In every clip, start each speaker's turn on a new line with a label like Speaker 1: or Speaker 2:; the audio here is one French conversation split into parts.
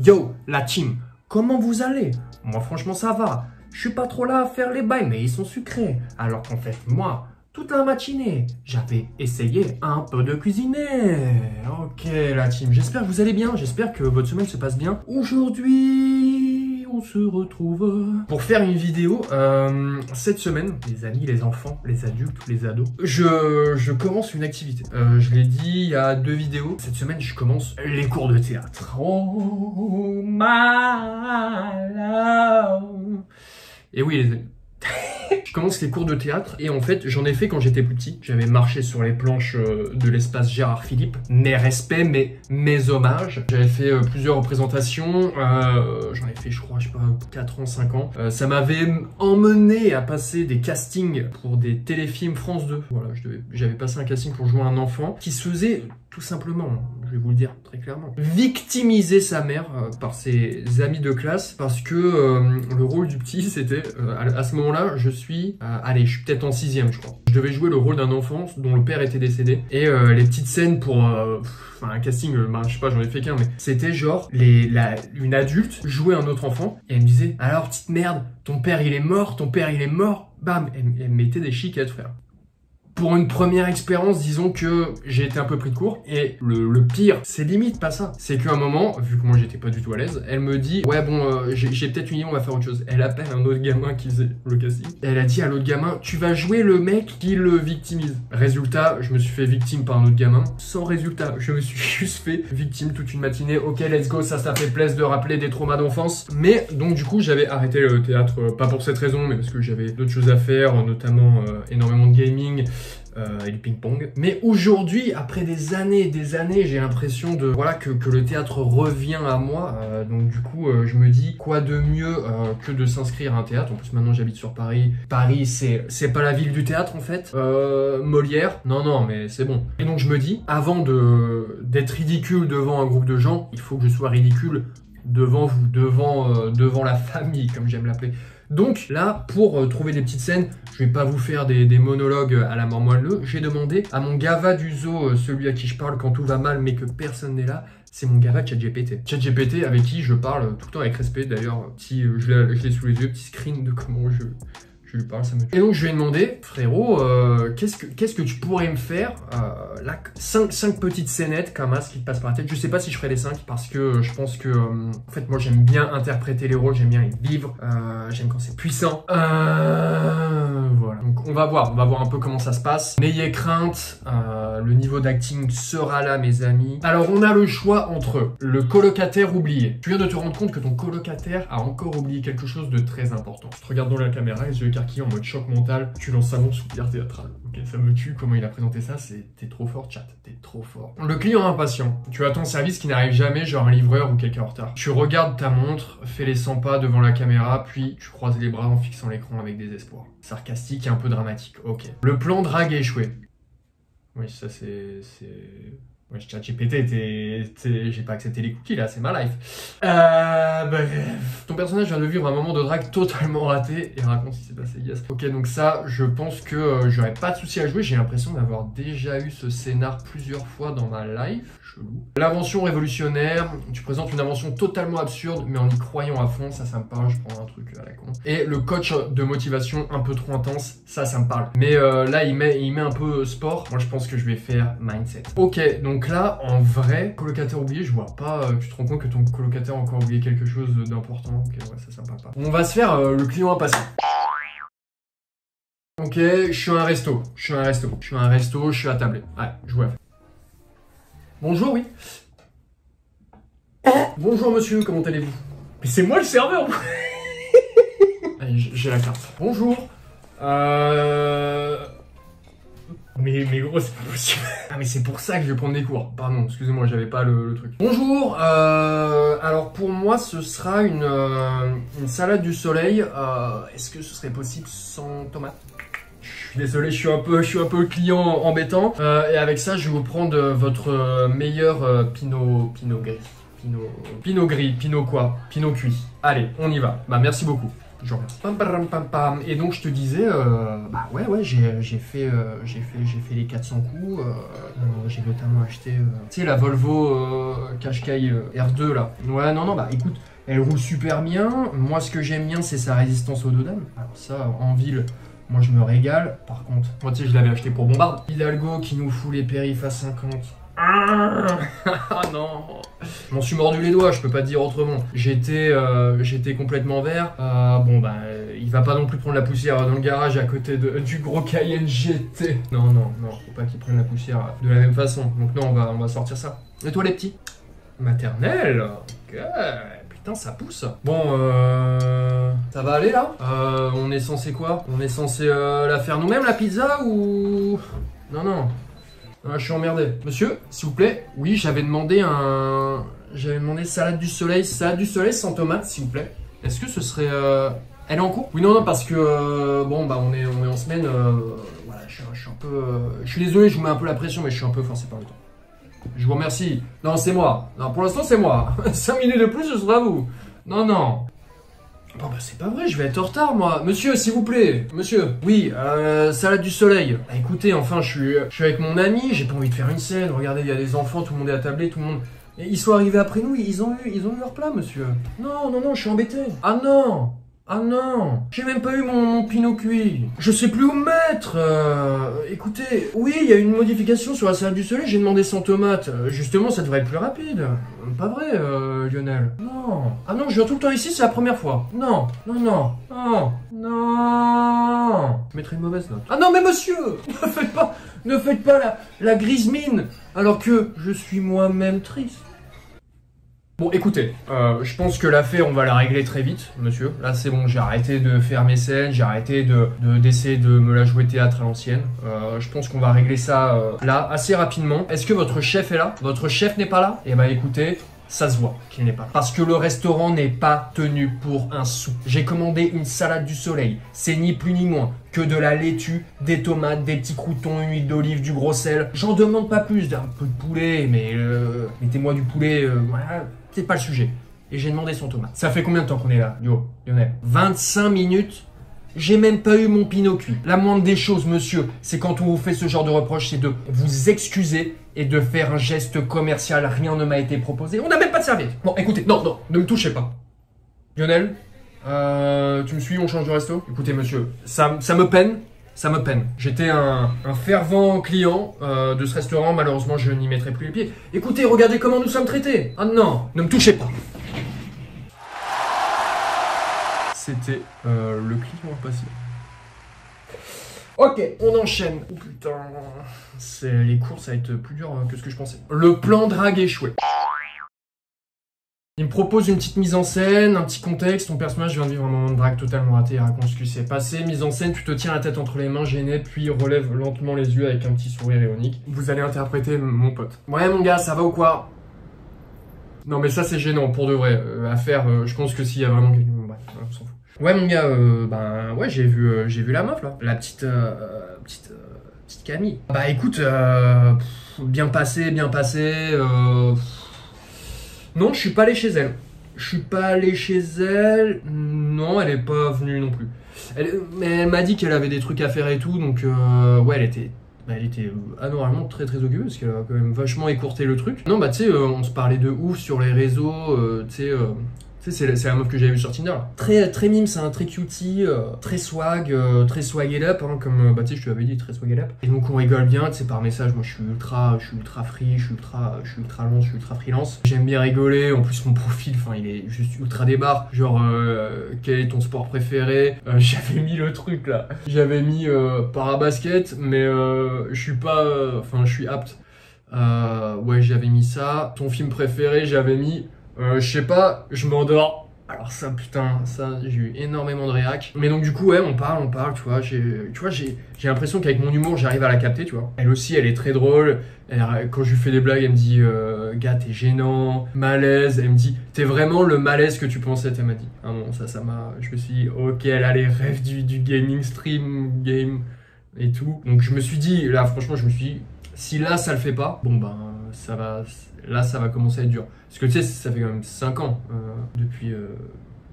Speaker 1: Yo, la team, comment vous allez? Moi franchement ça va. Je suis pas trop là à faire les bails, mais ils sont sucrés. Alors qu'en fait, moi, toute la matinée, j'avais essayé un peu de cuisiner. Ok la team, j'espère que vous allez bien, j'espère que votre semaine se passe bien. Aujourd'hui, on se retrouve pour faire une vidéo. Cette semaine, les amis, les enfants, les adultes, les ados, je commence une activité. Je l'ai dit il y a 2 vidéos. Cette semaine, je commence les cours de théâtre. Oh my love. Et oui les amis. Je commence les cours de théâtre et en fait j'en ai fait quand j'étais plus petit. J'avais marché sur les planches de l'espace Gérard Philippe. Mes respects, mes hommages. J'avais fait plusieurs représentations. J'en ai fait je crois, je sais pas, 4 ans, 5 ans. Ça m'avait emmené à passer des castings pour des téléfilms France 2. Voilà, j'avais passé un casting pour jouer un enfant qui se faisait tout simplement, je vais vous le dire très clairement, victimiser sa mère par ses amis de classe parce que le rôle du petit c'était, à ce moment-là, je suis peut-être en 6e je crois. Je devais jouer le rôle d'un enfant dont le père était décédé et les petites scènes pour un casting, je sais pas, j'en ai fait qu'un, mais c'était genre une adulte jouait un autre enfant et elle me disait alors petite merde, ton père il est mort, bam, elle me mettait des chiquettes frère. Pour une première expérience, disons que j'ai été un peu pris de court. Et le pire, c'est limite pas ça. C'est qu'à un moment, vu que moi j'étais pas du tout à l'aise, elle me dit ouais bon, j'ai peut-être une idée, on va faire autre chose. Elle appelle un autre gamin qui faisait le casting. Et elle a dit à l'autre gamin, tu vas jouer le mec qui le victimise. Résultat, je me suis fait victime par un autre gamin. Sans résultat, je me suis juste fait victime toute une matinée. Ok, let's go, ça fait plaisir de rappeler des traumas d'enfance. Mais donc du coup, j'avais arrêté le théâtre, pas pour cette raison, mais parce que j'avais d'autres choses à faire, notamment énormément de gaming. Et du ping-pong. Mais aujourd'hui, après des années, j'ai l'impression de voilà que le théâtre revient à moi. Donc du coup, je me dis quoi de mieux que de s'inscrire à un théâtre. En plus, maintenant, j'habite sur Paris. Paris, c'est pas la ville du théâtre en fait. Molière, non, mais c'est bon. Et donc je me dis, avant d'être ridicule devant un groupe de gens, il faut que je sois ridicule devant vous, devant la famille, comme j'aime l'appeler. Donc là, pour trouver des petites scènes, je vais pas vous faire des monologues à la mort moelleux. J'ai demandé à mon gava du zoo, celui à qui je parle quand tout va mal mais que personne n'est là, c'est mon gava ChatGPT. ChatGPT avec qui je parle tout le temps avec respect d'ailleurs. Je l'ai sous les yeux, petit screen de comment je lui parle, ça me tue. Et donc je lui ai demandé, frérot, qu'est-ce que tu pourrais me faire là, 5 petites scénettes comme ça qui te passent par la tête. Je sais pas si je ferai les 5 parce que je pense que en fait moi j'aime bien interpréter les rôles, j'aime bien les vivre, j'aime quand c'est puissant. Voilà. Donc on va voir un peu comment ça se passe. N'ayez crainte, le niveau d'acting sera là mes amis. Alors on a le choix entre le colocataire oublié. Tu viens de te rendre compte que ton colocataire a encore oublié quelque chose de très important. Je te regarde dans la caméra, les yeux écarquillés en mode choc mental, tu lances un soupir théâtral. Ok, ça me tue comment il a présenté ça, t'es trop fort chat, t'es trop fort. Le client impatient. Tu attends un service qui n'arrive jamais, genre un livreur ou quelqu'un en retard. Tu regardes ta montre, fais les 100 pas devant la caméra, puis tu croises les bras en fixant l'écran avec désespoir. Sarcastique et un peu dramatique, ok. Le plan drague a échoué. Oui, ça c'est... Ouais, ChatGPT, j'ai pas accepté les cookies là, c'est ma life. Bref. Ton personnage vient de vivre un moment de drague totalement raté et raconte ce qui s'est passé, yes. Ok, donc ça, je pense que j'aurais pas de souci à jouer. J'ai l'impression d'avoir déjà eu ce scénar plusieurs fois dans ma life. Chelou. L'invention révolutionnaire, tu présentes une invention totalement absurde, mais en y croyant à fond, ça me parle, je prends un truc à la con. Et le coach de motivation un peu trop intense, ça me parle. Mais là, il met un peu sport. Moi, je pense que je vais faire mindset. Ok, donc là, en vrai, colocataire oublié, je vois pas, tu te rends compte que ton colocataire a encore oublié quelque chose d'important. Ok, ouais, ça me parle pas. On va se faire le client impatient. Ok, je suis à un resto, je suis à table. Ouais, je vois. Bonjour, oui. Bonjour monsieur, comment allez-vous? Mais c'est moi le serveur. Allez, j'ai la carte. Bonjour. Mais gros, c'est pas possible. Ah mais c'est pour ça que je vais prendre des cours. Pardon, excusez-moi, j'avais pas le truc. Bonjour. Alors pour moi, ce sera une salade du soleil. Est-ce que ce serait possible sans tomate? Désolé, je suis un peu client embêtant. Et avec ça, je vais vous prendre votre meilleur pinot gris. Pinot cuit. Allez, on y va. Bah merci beaucoup. Je remercie. Pam, pam, pam, pam. Et donc je te disais, bah ouais, j'ai fait les 400 coups. J'ai notamment acheté, tu sais, la Volvo Qashqai R2 là. Ouais, non, bah écoute, elle roule super bien. Moi, ce que j'aime bien, c'est sa résistance au dos-d'âne. Alors ça, en ville, moi je me régale. Par contre, moi tu sais, je l'avais acheté pour Bombarde. Hidalgo qui nous fout les périphes à 50. Ah non, je m'en suis mordu les doigts, je peux pas te dire autrement. J'étais complètement vert. Bon bah, il va pas non plus prendre la poussière dans le garage à côté du gros Cayenne GT. Non, faut pas qu'il prenne la poussière de la même façon. Donc non, on va sortir ça. Et toi les petits? Maternelle. Ok. Putain, ça pousse. Bon, ça va aller là? On est censé quoi? On est censé la faire nous-mêmes la pizza ou... Non. Ah, je suis emmerdé. Monsieur, s'il vous plaît. Oui, j'avais demandé salade du soleil sans tomate, s'il vous plaît. Est-ce que ce serait... Elle est en cours? Oui, non, parce que... bon, bah, on est en semaine. Voilà, je suis un peu... je suis désolé, je vous mets un peu la pression, mais je suis un peu forcé par le temps. Je vous remercie. Non, c'est moi. Non, pour l'instant, c'est moi. 5 minutes de plus, ce sera vous. Non. Bon bah c'est pas vrai, je vais être en retard moi. Monsieur, s'il vous plaît. Monsieur. Oui, salade du soleil. Bah écoutez, enfin je suis avec mon ami, j'ai pas envie de faire une scène. Regardez, il y a des enfants, tout le monde est attablé, tout le monde... Et ils sont arrivés après nous, ils ont eu leur plat, monsieur. Non, je suis embêté. Ah non, j'ai même pas eu mon pinot cuit. Je sais plus où me mettre. Écoutez, oui, il y a une modification sur la salade du soleil, j'ai demandé sans tomate. Justement, ça devrait être plus rapide. Pas vrai, Lionel? Non. Ah non, je viens tout le temps ici, c'est la première fois. Non. Je mettrai une mauvaise note. Ah non, mais monsieur, ne faites pas la grise mine, alors que je suis moi-même triste. Bon, écoutez, je pense que l'affaire, on va la régler très vite, monsieur. Là, c'est bon, j'ai arrêté de faire mes scènes, j'ai arrêté d'essayer de me la jouer théâtre à l'ancienne. Je pense qu'on va régler ça là, assez rapidement. Est-ce que votre chef est là? Votre chef n'est pas là? Eh ben, écoutez, ça se voit qu'il n'est pas là. Parce que le restaurant n'est pas tenu pour un sou. J'ai commandé une salade du soleil. C'est ni plus ni moins que de la laitue, des tomates, des petits croûtons, une huile d'olive, du gros sel. J'en demande pas plus, d'un peu de poulet, mais mettez-moi du poulet, voilà. C'est pas le sujet. Et j'ai demandé son tomate. Ça fait combien de temps qu'on est là, Lionel? 25 minutes. J'ai même pas eu mon pinot cuit. La moindre des choses, monsieur, c'est quand on vous fait ce genre de reproche, c'est de vous excuser et de faire un geste commercial. Rien ne m'a été proposé. On n'a même pas de serviette. Bon, écoutez, non, ne me touchez pas. Lionel, tu me suis, on change de resto? Écoutez, monsieur, ça me peine. Ça me peine. J'étais un fervent client de ce restaurant. Malheureusement, je n'y mettrai plus les pieds. Écoutez, regardez comment nous sommes traités. Ah non, ne me touchez pas. C'était le client passé. Ok, on enchaîne. Oh putain, les cours, ça va être plus dur que ce que je pensais. Le plan drague échoué. Il me propose une petite mise en scène, un petit contexte. Ton personnage vient de vivre un moment de drague totalement raté. Raconte ce qui s'est passé. Mise en scène, tu te tiens la tête entre les mains, gêné, puis relève lentement les yeux avec un petit sourire ironique. Vous allez interpréter mon pote. Ouais, mon gars, ça va ou quoi? Non, mais ça, c'est gênant, pour de vrai. À faire, je pense que s'il y a vraiment quelqu'un... Bref, on s'en fout. Ouais, mon gars, ouais, j'ai vu la meuf, là. La petite Camille. Bah, écoute, bien passé. Non, je suis pas allé chez elle. Non, elle est pas venue non plus. Mais elle m'a dit qu'elle avait des trucs à faire et tout, donc ouais, elle était anormalement très occupée parce qu'elle a quand même vachement écourté le truc. Non, bah tu sais, on se parlait de ouf sur les réseaux, tu sais, c'est la meuf que j'avais vue sur Tinder. Là. Très mime, c'est un très cutie, très swag it up, hein, comme bah tu sais, je te l'avais dit, très swag it up. Et donc on rigole bien, tu sais, par message. Moi, je suis ultra free, je suis ultra long, je suis ultra freelance. J'aime bien rigoler. En plus, mon profil, enfin, il est juste ultra débarre. Genre, quel est ton sport préféré? J'avais mis le truc là. J'avais mis parabasket, mais je suis pas, enfin, je suis apte. Ouais, j'avais mis ça. Ton film préféré, j'avais mis. Je sais pas, je m'endors. Alors ça, putain, ça, j'ai eu énormément de réac. Mais donc du coup, ouais, on parle, tu vois. J'ai l'impression qu'avec mon humour, j'arrive à la capter, tu vois. Elle aussi, elle est très drôle. Quand je lui fais des blagues, elle me dit, gars, t'es gênant, malaise. Elle me dit, t'es vraiment le malaise que tu pensais, elle m'a dit. Ah bon, ça m'a... Je me suis dit, ok, elle a les rêves du gaming stream, game et tout. Donc je me suis dit, là, franchement, je me suis dit, si là, ça le fait pas, bon ben, ça va commencer à être dur. Parce que tu sais, ça fait quand même 5 ans depuis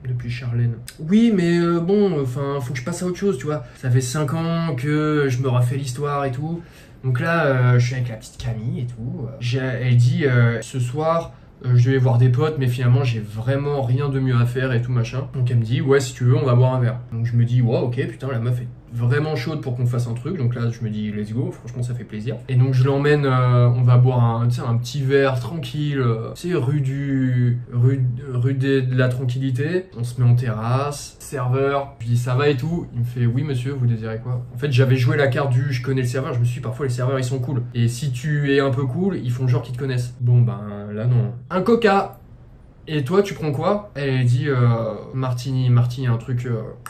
Speaker 1: depuis Charlène. Oui, mais bon, enfin, faut que je passe à autre chose, tu vois. Ça fait 5 ans que je me refais l'histoire et tout. Donc là, je suis avec la petite Camille et tout. Elle dit, ce soir, je devais voir des potes, mais finalement, j'ai vraiment rien de mieux à faire et tout machin. Donc elle me dit, ouais, si tu veux, on va boire un verre. Donc je me dis, ouais, ok, putain, la meuf est vraiment chaude pour qu'on fasse un truc. Donc là, je me dis, let's go, franchement, ça fait plaisir. Et donc je l'emmène, on va boire un petit verre tranquille, tu sais, rue de la tranquillité. On se met en terrasse, serveur, je dis ça va et tout. Il me fait, oui monsieur, vous désirez quoi? En fait, j'avais joué la carte du je connais le serveur. Je me suis dit, parfois les serveurs ils sont cool. Et si tu es un peu cool, ils font genre qu'ils te connaissent. Bon ben là non. Un coca. Et toi, tu prends quoi? Elle dit martini, un truc.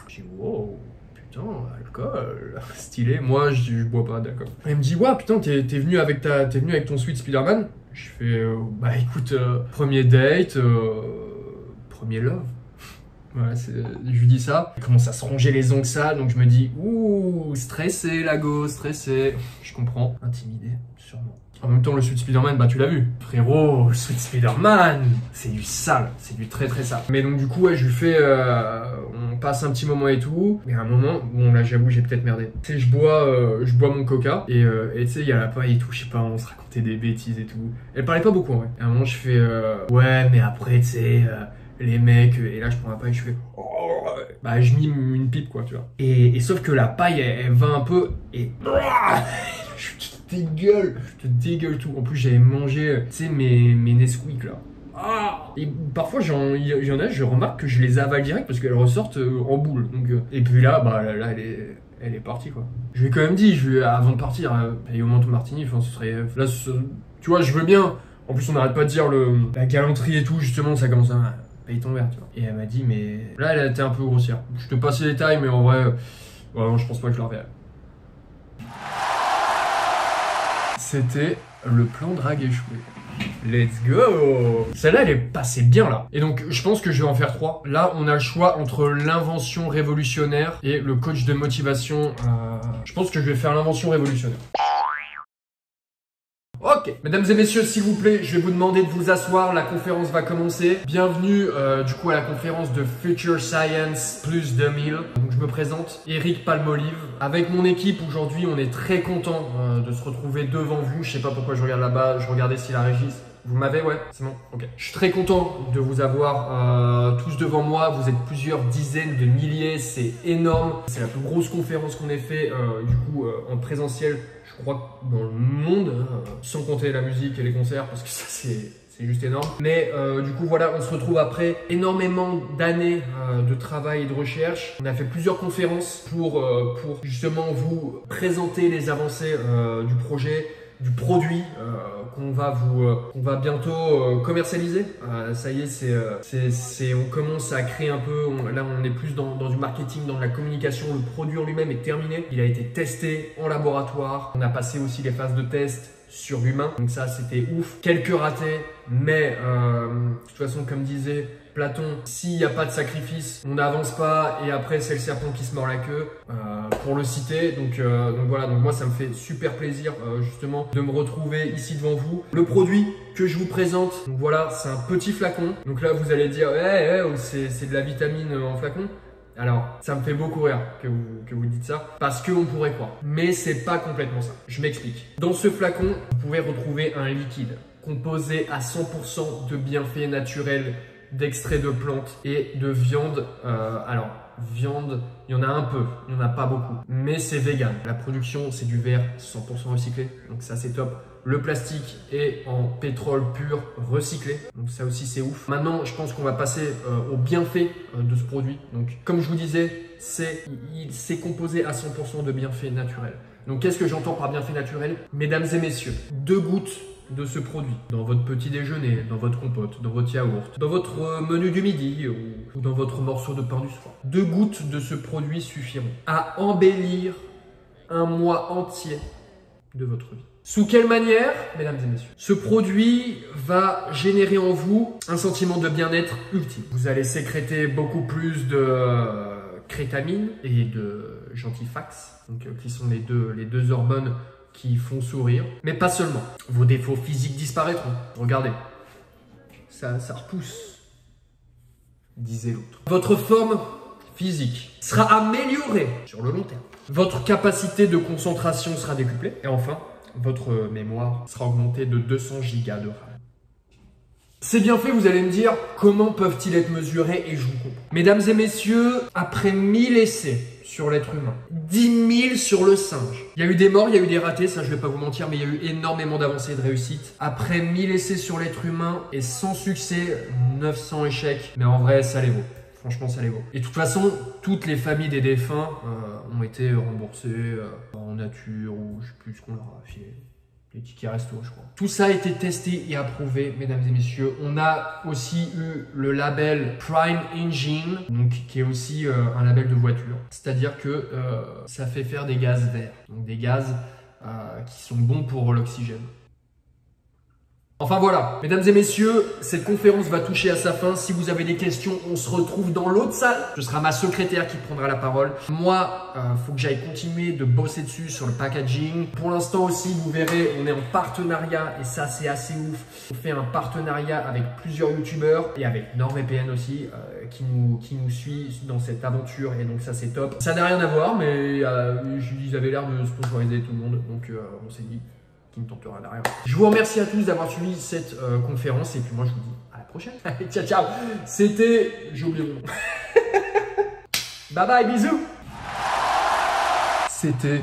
Speaker 1: Je dis wow. Putain, alcool, stylé. Moi, je bois pas d'alcool. Elle me dit, ouais, putain, t'es venu avec ton sweet Spider-Man? Je fais, bah écoute, premier date, premier love. Ouais, je lui dis ça. Elle commence à se ronger les ongles sales, donc je me dis, ouh, stressé, la go, stressé. Je comprends. Intimidé, sûrement. En même temps, le sweet Spider-Man, bah tu l'as vu. Frérot, le sweet Spider-Man, c'est du sale, c'est du très très sale. Mais donc du coup, ouais, je lui fais, on passe un petit moment et tout. Mais à un moment, bon là j'avoue, j'ai peut-être merdé. Tu sais, je bois mon coca et tu sais, il y a la paille et tout, je sais pas, on se racontait des bêtises et tout. Elle parlait pas beaucoup en vrai. À un moment, je fais, ouais, mais après, tu sais, les mecs, et là je prends la paille, je fais, oh, bah je mime une pipe quoi, tu vois. Et sauf que la paille, elle va un peu et je te dégueule tout. En plus, j'avais mangé, tu sais, mes Nesquik là. Ah, et parfois, il y en a, je remarque que je les avale direct parce qu'elles ressortent en boule. Donc, et puis là, bah là, elle est partie quoi. Je lui ai quand même dit, avant de partir, payer au moins ton martini, enfin, ce serait. Là, tu vois, je veux bien. En plus, on n'arrête pas de dire la galanterie et tout, justement, ça commence à payer ton verre, tu vois. Et elle m'a dit, mais là, elle était un peu grossière. Je te passe les détails, mais en vrai, vraiment, je pense pas que je la reverrai. C'était le plan drague échoué. Let's go! Celle-là, elle est passée bien là. Et donc, je pense que je vais en faire 3. Là, on a le choix entre l'invention révolutionnaire et le coach de motivation. Je pense que je vais faire l'invention révolutionnaire. Ok, mesdames et messieurs, s'il vous plaît, je vais vous demander de vous asseoir, la conférence va commencer. Bienvenue du coup à la conférence de Future Science Plus 2000. Donc je me présente, Eric Palmolive. Avec mon équipe aujourd'hui, on est très content de se retrouver devant vous. Je sais pas pourquoi je regarde là-bas, je regardais si la régie. Vous m'avez, ouais, c'est bon, ok. Je suis très content de vous avoir tous devant moi. Vous êtes plusieurs dizaines de milliers, c'est énorme. C'est la plus grosse conférence qu'on ait fait du coup en présentiel, je crois, dans le monde, sans compter la musique et les concerts, parce que ça c'est juste énorme. Mais du coup voilà, on se retrouve après énormément d'années de travail et de recherche. On a fait plusieurs conférences pour justement vous présenter les avancées du projet, du produit qu'on va bientôt commercialiser. Ça y est, on commence à créer un peu, là on est plus dans du marketing, dans de la communication. Le produit en lui-même est terminé, il a été testé en laboratoire. On a passé aussi les phases de test sur l'humain, donc ça c'était ouf. Quelques ratés, mais de toute façon comme disait Platon, s'il n'y a pas de sacrifice, on n'avance pas et après c'est le serpent qui se mord la queue, pour le citer. Donc voilà, donc moi ça me fait super plaisir justement de me retrouver ici devant vous. Le produit que je vous présente, donc voilà, c'est un petit flacon. Donc là vous allez dire, c'est de la vitamine en flacon. Alors, ça me fait beaucoup rire que vous dites ça, parce qu'on pourrait croire. Mais c'est pas complètement ça. Je m'explique. Dans ce flacon, vous pouvez retrouver un liquide composé à 100% de bienfaits naturels, d'extraits de plantes et de viande. Alors, viande, il y en a un peu, il n'y en a pas beaucoup, mais c'est vegan. La production, c'est du verre 100% recyclé, donc ça c'est top. Le plastique est en pétrole pur recyclé, donc ça aussi c'est ouf. Maintenant, je pense qu'on va passer aux bienfaits de ce produit. Donc, comme je vous disais, c'est composé à 100% de bienfaits naturels. Donc, qu'est-ce que j'entends par bienfaits naturels? Mesdames et messieurs, 2 gouttes de ce produit dans votre petit déjeuner, dans votre compote, dans votre yaourt, dans votre menu du midi ou dans votre morceau de pain du soir. 2 gouttes de ce produit suffiront à embellir un mois entier de votre vie. Sous quelle manière, mesdames et messieurs? Ce produit va générer en vous un sentiment de bien-être ultime. Vous allez sécréter beaucoup plus de crétamine et de gentifax, donc, qui sont les deux hormones qui font sourire, mais pas seulement. Vos défauts physiques disparaîtront. Regardez, ça repousse disait l'autre. Votre forme physique sera améliorée sur le long terme. Votre capacité de concentration sera décuplée. Et enfin, votre mémoire sera augmentée de 200 Go de RAM. C'est bien fait, vous allez me dire, comment peuvent-ils être mesurés? Et je vous comprends. Mesdames et messieurs, après 1000 essais sur l'être humain, 10 000 sur le singe. Il y a eu des morts, il y a eu des ratés, ça je vais pas vous mentir, mais il y a eu énormément d'avancées et de réussites. Après 1000 essais sur l'être humain et sans succès, 900 échecs. Mais en vrai, ça les vaut. Franchement, ça les vaut. Et de toute façon, toutes les familles des défunts ont été remboursées en nature ou je sais plus ce qu'on leur a filé. Les tickets resto, je crois. Tout ça a été testé et approuvé, mesdames et messieurs. On a aussi eu le label Prime Engine, donc qui est aussi un label de voiture. C'est-à-dire que ça fait faire des gaz verts, donc des gaz qui sont bons pour l'oxygène. Enfin voilà, mesdames et messieurs, cette conférence va toucher à sa fin. Si vous avez des questions, on se retrouve dans l'autre salle. Ce sera ma secrétaire qui prendra la parole. Moi, faut que j'aille continuer de bosser dessus sur le packaging. Pour l'instant aussi, vous verrez, on est en partenariat et ça c'est assez ouf. On fait un partenariat avec plusieurs youtubeurs et avec NordVPN aussi qui nous suit dans cette aventure et donc ça c'est top. Ça n'a rien à voir mais ils avaient l'air de sponsoriser tout le monde donc on s'est dit qui ne tentera derrière. Je vous remercie à tous d'avoir suivi cette conférence et puis moi je vous dis à la prochaine. Ciao ciao. C'était, j'ai oublié mon nom. Bye bye, bisous. C'était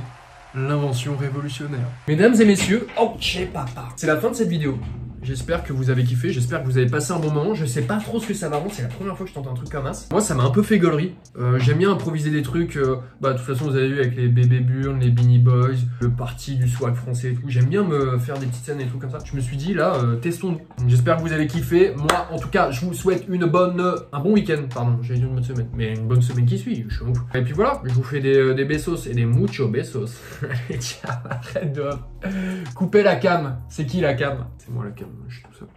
Speaker 1: l'invention révolutionnaire. Mesdames et messieurs, ok papa. C'est la fin de cette vidéo. J'espère que vous avez kiffé, j'espère que vous avez passé un bon moment. Je sais pas trop ce que ça va rendre, c'est la première fois que je tente un truc comme ça. Moi ça m'a un peu fait gaulerie. J'aime bien improviser des trucs, de toute façon vous avez vu avec les bébés burn, les Beanie Boys, le parti du swag français et tout. J'aime bien me faire des petites scènes et tout comme ça. Je me suis dit là, testons-nous. J'espère que vous avez kiffé. Moi en tout cas, je vous souhaite un bon week-end, pardon, j'ai dit une bonne semaine. Mais une bonne semaine qui suit, je suis ouf. Et puis voilà, je vous fais des besos et des mucho besos. Allez ciao, arrête de couper la cam. C'est qui la cam? C'est moi la cam, je suis tout seul.